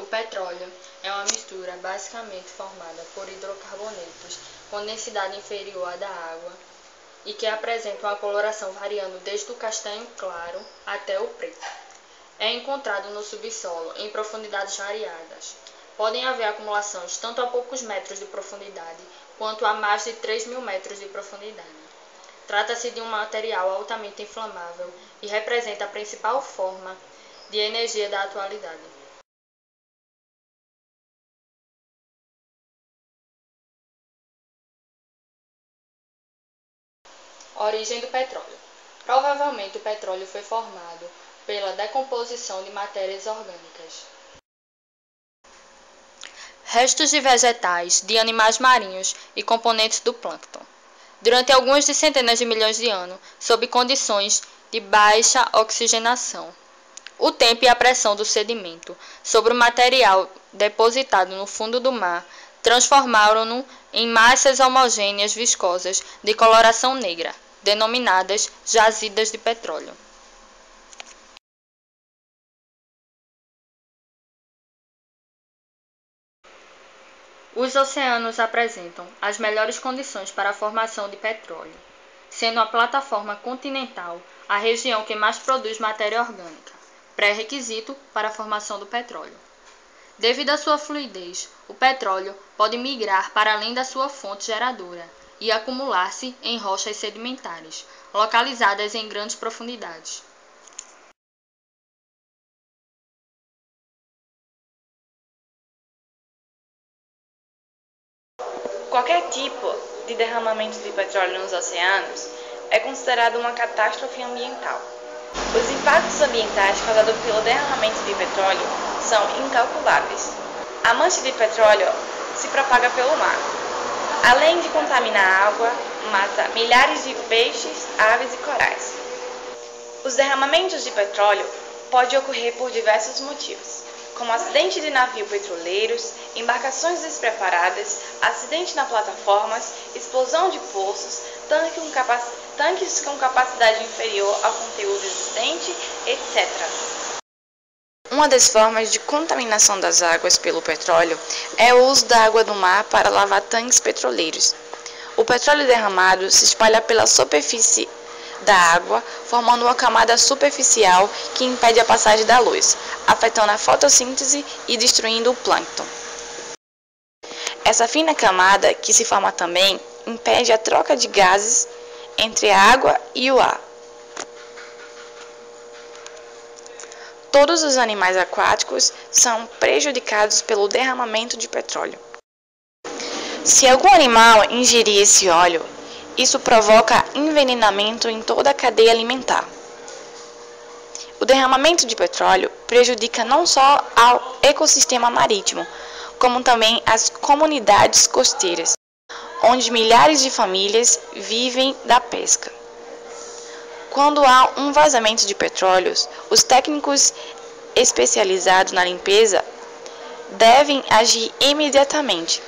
petróleo é uma mistura basicamente formada por hidrocarbonetos com densidade inferior à da água e que apresenta uma coloração variando desde o castanho claro até o preto. É encontrado no subsolo em profundidades variadas. Podem haver acumulações tanto a poucos metros de profundidade quanto a mais de 3.000 metros de profundidade. Trata-se de um material altamente inflamável e representa a principal forma de energia da atualidade. Origem do petróleo. Provavelmente o petróleo foi formado pela decomposição de matérias orgânicas. Restos de vegetais, de animais marinhos e componentes do plâncton. Durante algumas de centenas de milhões de anos, sob condições de baixa oxigenação. O tempo e a pressão do sedimento sobre o material depositado no fundo do mar transformaram-no em massas homogêneas viscosas de coloração negra, denominadas jazidas de petróleo. Os oceanos apresentam as melhores condições para a formação de petróleo, sendo a plataforma continental a região que mais produz matéria orgânica, pré-requisito para a formação do petróleo. Devido à sua fluidez, o petróleo pode migrar para além da sua fonte geradora e acumular-se em rochas sedimentares, localizadas em grandes profundidades. Qualquer tipo de derramamento de petróleo nos oceanos é considerado uma catástrofe ambiental. Os impactos ambientais causados pelo derramamento de petróleo são incalculáveis. A mancha de petróleo se propaga pelo mar. Além de contaminar a água, mata milhares de peixes, aves e corais. Os derramamentos de petróleo podem ocorrer por diversos motivos, como acidente de navios petroleiros, embarcações despreparadas, acidente na plataformas, explosão de poços, tanques com capacidade inferior ao conteúdo existente, etc. Uma das formas de contaminação das águas pelo petróleo é o uso da água do mar para lavar tanques petroleiros. O petróleo derramado se espalha pela superfície da água, formando uma camada superficial que impede a passagem da luz, afetando a fotossíntese e destruindo o plâncton. Essa fina camada, que se forma também, impede a troca de gases entre a água e o ar. Todos os animais aquáticos são prejudicados pelo derramamento de petróleo. Se algum animal ingerir esse óleo, isso provoca envenenamento em toda a cadeia alimentar. O derramamento de petróleo prejudica não só ao ecossistema marítimo, como também as comunidades costeiras, onde milhares de famílias vivem da pesca. Quando há um vazamento de petróleos, os técnicos especializados na limpeza devem agir imediatamente.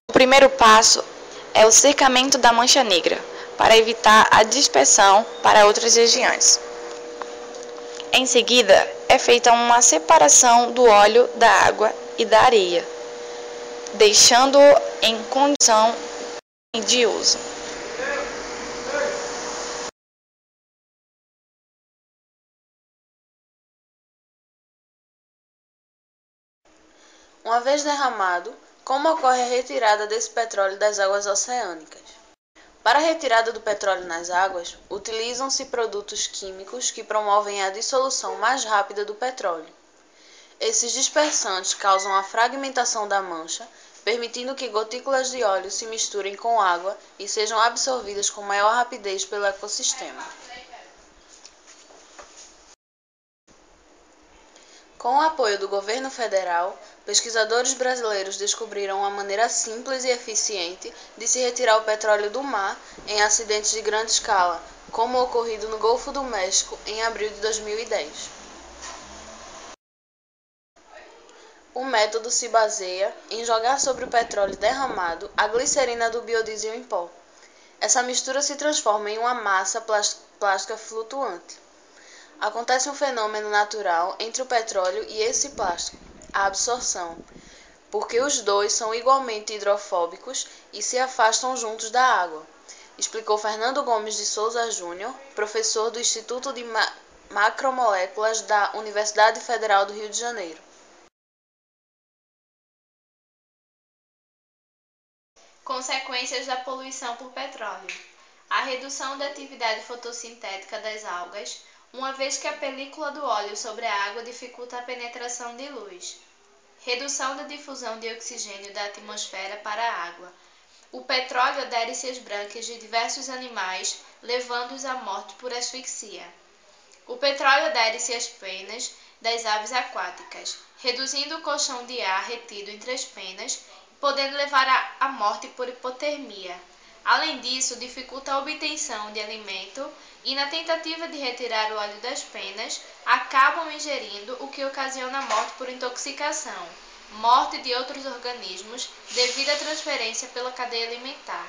O primeiro passo é o cercamento da mancha negra, para evitar a dispersão para outras regiões. Em seguida, é feita uma separação do óleo da água e da areia, deixando-o em condição de uso. Uma vez derramado, como ocorre a retirada desse petróleo das águas oceânicas? Para a retirada do petróleo nas águas, utilizam-se produtos químicos que promovem a dissolução mais rápida do petróleo. Esses dispersantes causam a fragmentação da mancha, permitindo que gotículas de óleo se misturem com água e sejam absorvidas com maior rapidez pelo ecossistema. Com o apoio do governo federal, pesquisadores brasileiros descobriram uma maneira simples e eficiente de se retirar o petróleo do mar em acidentes de grande escala, como o ocorrido no Golfo do México em abril de 2010. O método se baseia em jogar sobre o petróleo derramado a glicerina do biodiesel em pó. Essa mistura se transforma em uma massa plástica flutuante. Acontece um fenômeno natural entre o petróleo e esse plástico, a absorção, porque os dois são igualmente hidrofóbicos e se afastam juntos da água, explicou Fernando Gomes de Souza Júnior, professor do Instituto de Macromoléculas da Universidade Federal do Rio de Janeiro. Consequências da poluição por petróleo. A redução da atividade fotossintética das algas, uma vez que a película do óleo sobre a água dificulta a penetração de luz. Redução da difusão de oxigênio da atmosfera para a água. O petróleo adere-se às brânquias de diversos animais, levando-os à morte por asfixia. O petróleo adere-se às penas das aves aquáticas, reduzindo o colchão de ar retido entre as penas, podendo levar à morte por hipotermia. Além disso, dificulta a obtenção de alimento e, na tentativa de retirar o óleo das penas, acabam ingerindo, o que ocasiona a morte por intoxicação, morte de outros organismos devido à transferência pela cadeia alimentar.